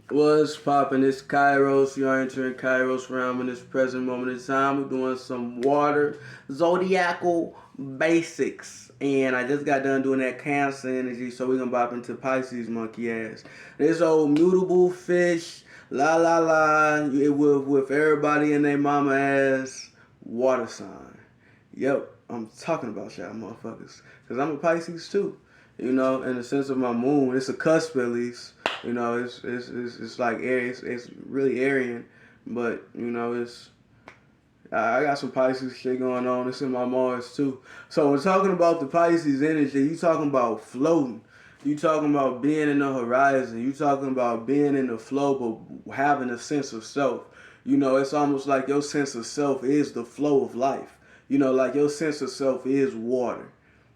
What's poppin'? It's Kairos. You are entering Kairos realm in this present moment in time. We're doing some water zodiacal basics. And I just got done doing that Cancer energy, so we're gonna bop into Pisces monkey ass. This old mutable fish, la la la, with everybody in their mama ass water sign. Yep, I'm talking about y'all motherfuckers. Because I'm a Pisces too. You know, in the sense of my moon, it's a cusp at least. You know, it's like Aries. It's really Aryan, but you know, I got some Pisces shit going on. It's in my Mars too. So when talking about the Pisces energy, you talking about floating. You talking about being in the horizon. You talking about being in the flow, but having a sense of self. You know, it's almost like your sense of self is the flow of life. You know, like your sense of self is water.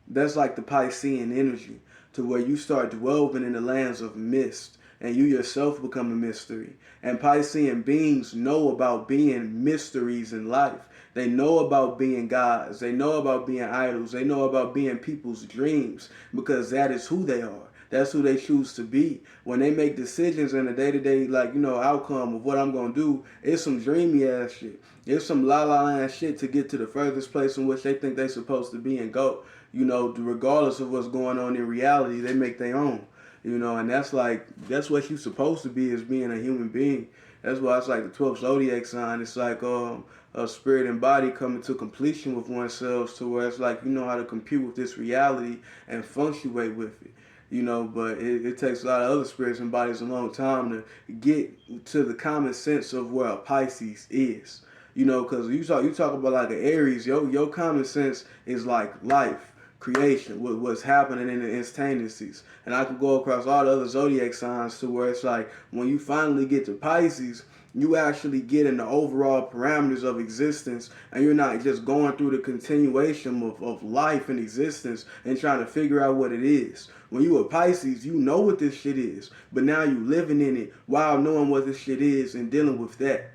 That's like the Piscean energy, to where you start dwelling in the lands of mist and you yourself become a mystery. And Piscean beings know about being mysteries in life. They know about being gods. They know about being idols. They know about being people's dreams because that is who they are. That's who they choose to be. When they make decisions in the day-to-day, like, you know, outcome of what I'm going to do, it's some dreamy ass shit. It's some la-la land shit to get to the furthest place in which they think they're supposed to be and go. You know, regardless of what's going on in reality, they make their own. You know, and that's what you're supposed to be as being a human being. That's why it's like the 12th zodiac sign. It's like a spirit and body coming to completion with oneself, to where it's like you know how to compute with this reality and functionate with it. You know, but it takes a lot of other spirits and bodies a long time to get to the common sense of where a Pisces is. You know, because you talk about like an Aries, your common sense is like life, creation, what's happening in the instantaneousies. And I could go across all the other zodiac signs to where it's like when you finally get to Pisces, you actually get in the overall parameters of existence, and you're not just going through the continuation of life and existence and trying to figure out what it is. When you a Pisces, you know what this shit is, but now you living in it while knowing what this shit is and dealing with that.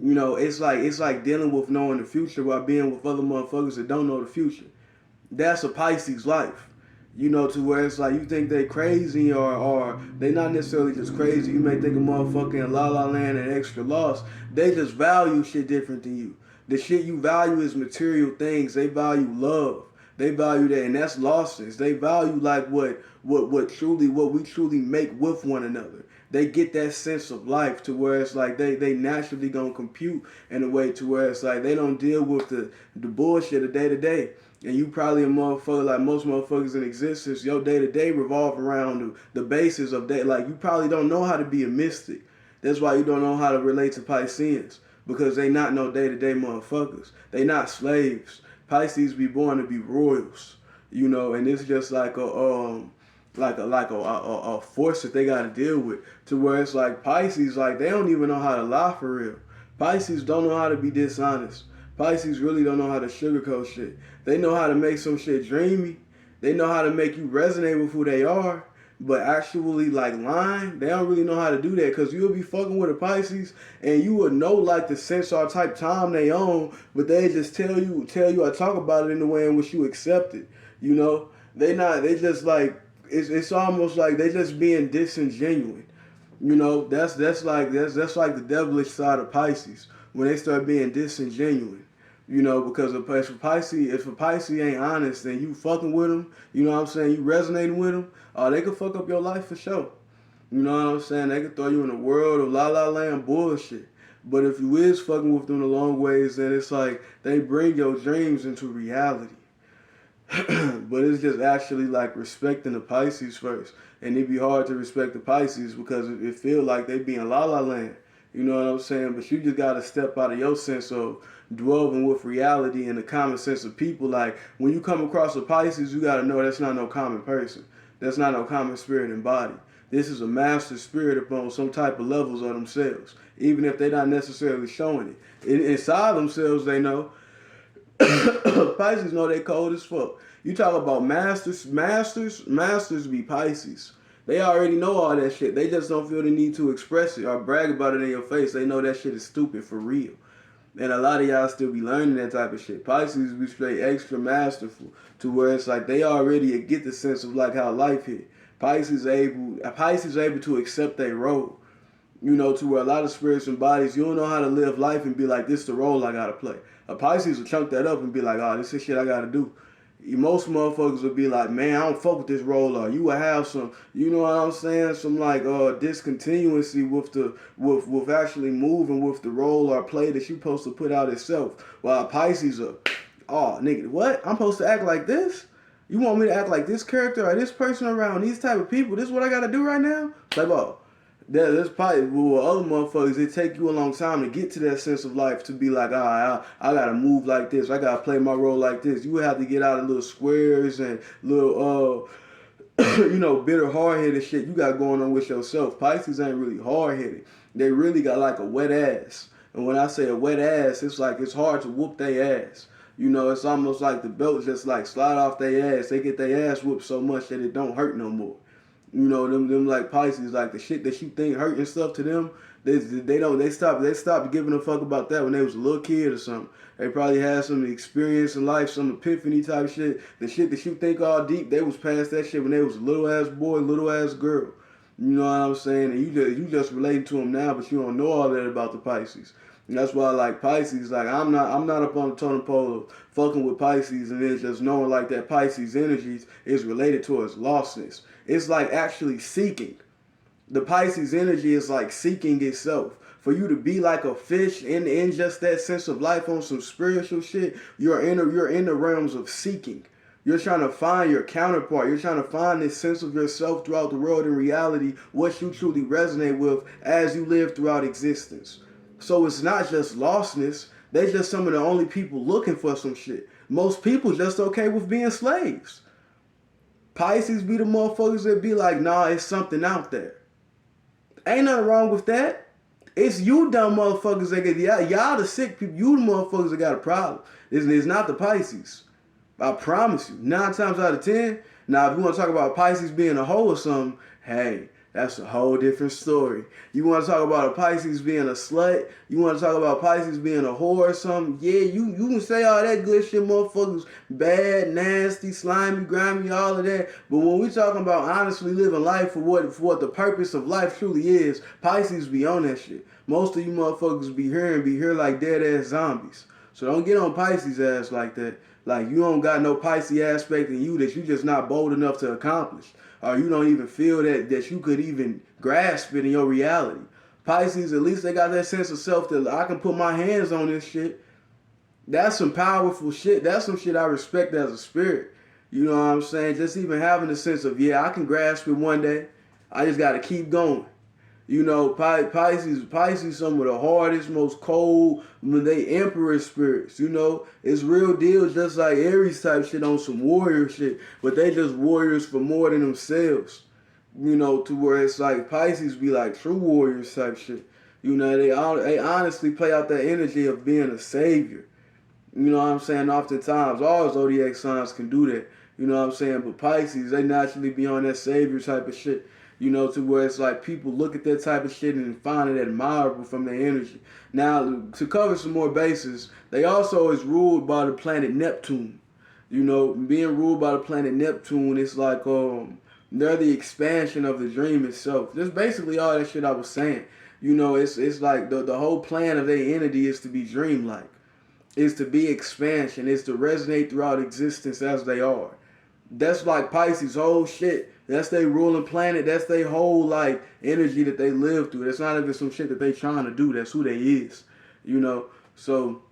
You know, it's like dealing with knowing the future while being with other motherfuckers that don't know the future. That's a Pisces life. You know, to where it's like you think they crazy or they not necessarily just crazy. You may think a motherfucking La La Land and Extra Lost. They just value shit different than you. The shit you value is material things. They value love. They value that, and that's losses. They value like what we truly make with one another. They get that sense of life to where it's like they naturally gonna compute in a way to where it's like they don't deal with the bullshit of day to day. And you probably a motherfucker like most motherfuckers in existence. Your day to day revolve around the basis of that. Like you probably don't know how to be a mystic. That's why you don't know how to relate to Pisceans, because they not no day to day motherfuckers. They not slaves. Pisces be born to be royals, you know, and it's just like a force that they got to deal with, to where it's like Pisces, like they don't even know how to lie for real. Pisces don't know how to be dishonest. Pisces really don't know how to sugarcoat shit. They know how to make some shit dreamy. They know how to make you resonate with who they are. But actually, like lying, they don't really know how to do that, because you'll be fucking with a Pisces and you would know like the sensor type time they own, but they just tell you or talk about it in the way in which you accept it. You know, they just like it's almost like they just being disingenuous. You know, that's like the devilish side of Pisces when they start being disingenuous. You know, because if a Pisces ain't honest and you fucking with them, you know what I'm saying, you resonating with them, they could fuck up your life for sure. You know what I'm saying? They could throw you in a world of la la land bullshit. But if you is fucking with them the long ways, then it's like they bring your dreams into reality. But it's just actually like respecting the Pisces first, and it'd be hard to respect the Pisces because it feel like they be in la la land. You know what I'm saying? But you just gotta step out of your sense of dwelling with reality and the common sense of people. Like when you come across a Pisces, you gotta know that's not no common person. That's not no common spirit and body. This is a master spirit upon some type of levels of themselves, even if they're not necessarily showing it. Inside themselves, they know. Pisces know they cold as fuck. You talk about masters be Pisces. They already know all that shit. They just don't feel the need to express it or brag about it in your face. They know that shit is stupid for real. And a lot of y'all still be learning that type of shit. Pisces be straight extra masterful, to where it's like they already get the sense of like how life hit. Pisces able to accept their role. You know, to where a lot of spirits and bodies, you don't know how to live life and be like, this the role I gotta play. A Pisces will chunk that up and be like, oh, this is shit I gotta do. Most motherfuckers would be like, man, I don't fuck with this role, or you will have some, you know what I'm saying, some like discontinuity with the with actually moving with the role or play that you supposed to put out itself. While Pisces are, oh nigga, what? I'm supposed to act like this? You want me to act like this character or this person around these type of people? This is what I gotta do right now? Like, oh, that's probably with other motherfuckers. It take you a long time to get to that sense of life to be like, I gotta move like this. I gotta play my role like this. You have to get out of little squares and little you know, bitter hard-headed shit you got going on with yourself. Pisces ain't really hard-headed. They really got like a wet ass. And when I say a wet ass, it's like it's hard to whoop their ass. You know, it's almost like the belt just like slide off their ass. They get their ass whooped so much that it don't hurt no more. You know, them like Pisces, like the shit that you think hurting stuff to them, they stopped giving a fuck about that when they was a little kid or something. They probably had some experience in life, some epiphany type shit. The shit that you think all deep, they was past that shit when they was a little ass boy, little ass girl. You know what I'm saying? And you just relating to them now, but you don't know all that about the Pisces. And that's why I like Pisces. Like I'm not up on the totem pole of fucking with Pisces and then just knowing like that Pisces energies is related towards lostness. It's like actually seeking. The Pisces energy is like seeking itself. For you to be like a fish in just that sense of life on some spiritual shit, you're in the realms of seeking. You're trying to find your counterpart. You're trying to find this sense of yourself throughout the world in reality, what you truly resonate with as you live throughout existence. So it's not just lostness. They're just some of the only people looking for some shit. Most people just okay with being slaves. Pisces be the motherfuckers that be like, nah, it's something out there. Ain't nothing wrong with that. It's you dumb motherfuckers that get, y'all the sick people. You the motherfuckers that got a problem. It's not the Pisces. I promise you. 9 times out of 10. Now, if you want to talk about Pisces being a hoe or something, hey, that's a whole different story. You want to talk about a Pisces being a slut? You want to talk about Pisces being a whore or something? Yeah, you can say all that good shit, motherfuckers. Bad, nasty, slimy, grimy, all of that. But when we talking about honestly living life for what the purpose of life truly is, Pisces be on that shit. Most of you motherfuckers be here like dead ass zombies. So don't get on Pisces ass like that. Like you don't got no Pisces aspect in you that you just not bold enough to accomplish. Or you don't even feel that you could even grasp it in your reality. Pisces, at least they got that sense of self that I can put my hands on this shit. That's some powerful shit. That's some shit I respect as a spirit. You know what I'm saying? Just even having the sense of, yeah, I can grasp it one day. I just got to keep going. You know, Pisces, some of the hardest, most cold, they emperor spirits, you know. It's real deal, just like Aries type shit on some warrior shit. But they just warriors for more than themselves. You know, to where it's like Pisces be like true warriors type shit. You know, they honestly play out that energy of being a savior. You know what I'm saying? Oftentimes, all zodiac signs can do that. You know what I'm saying? But Pisces, they naturally be on that savior type of shit. You know, to where it's like people look at that type of shit and find it admirable from their energy. Now, to cover some more bases, they also is ruled by the planet Neptune. You know, being ruled by the planet Neptune, it's like they're the expansion of the dream itself. Just basically all that shit I was saying. You know, it's like the whole plan of their entity is to be dreamlike. Is to be expansion. Is to resonate throughout existence as they are. That's like Pisces' whole shit. That's their ruling planet. That's their whole like energy that they live through. That's not even some shit that they trying to do. That's who they is. You know. So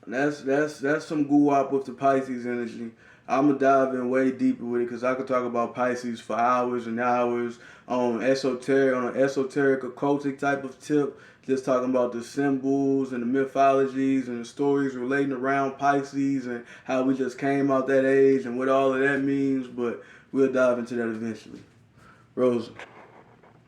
that's some guwap with the Pisces energy. I'ma dive in way deeper with it because I could talk about Pisces for hours and hours on an esoteric occultic type of tip. Just talking about the symbols and the mythologies and the stories relating around Pisces and how we just came out that age and what all of that means. But we'll dive into that eventually. Rosa.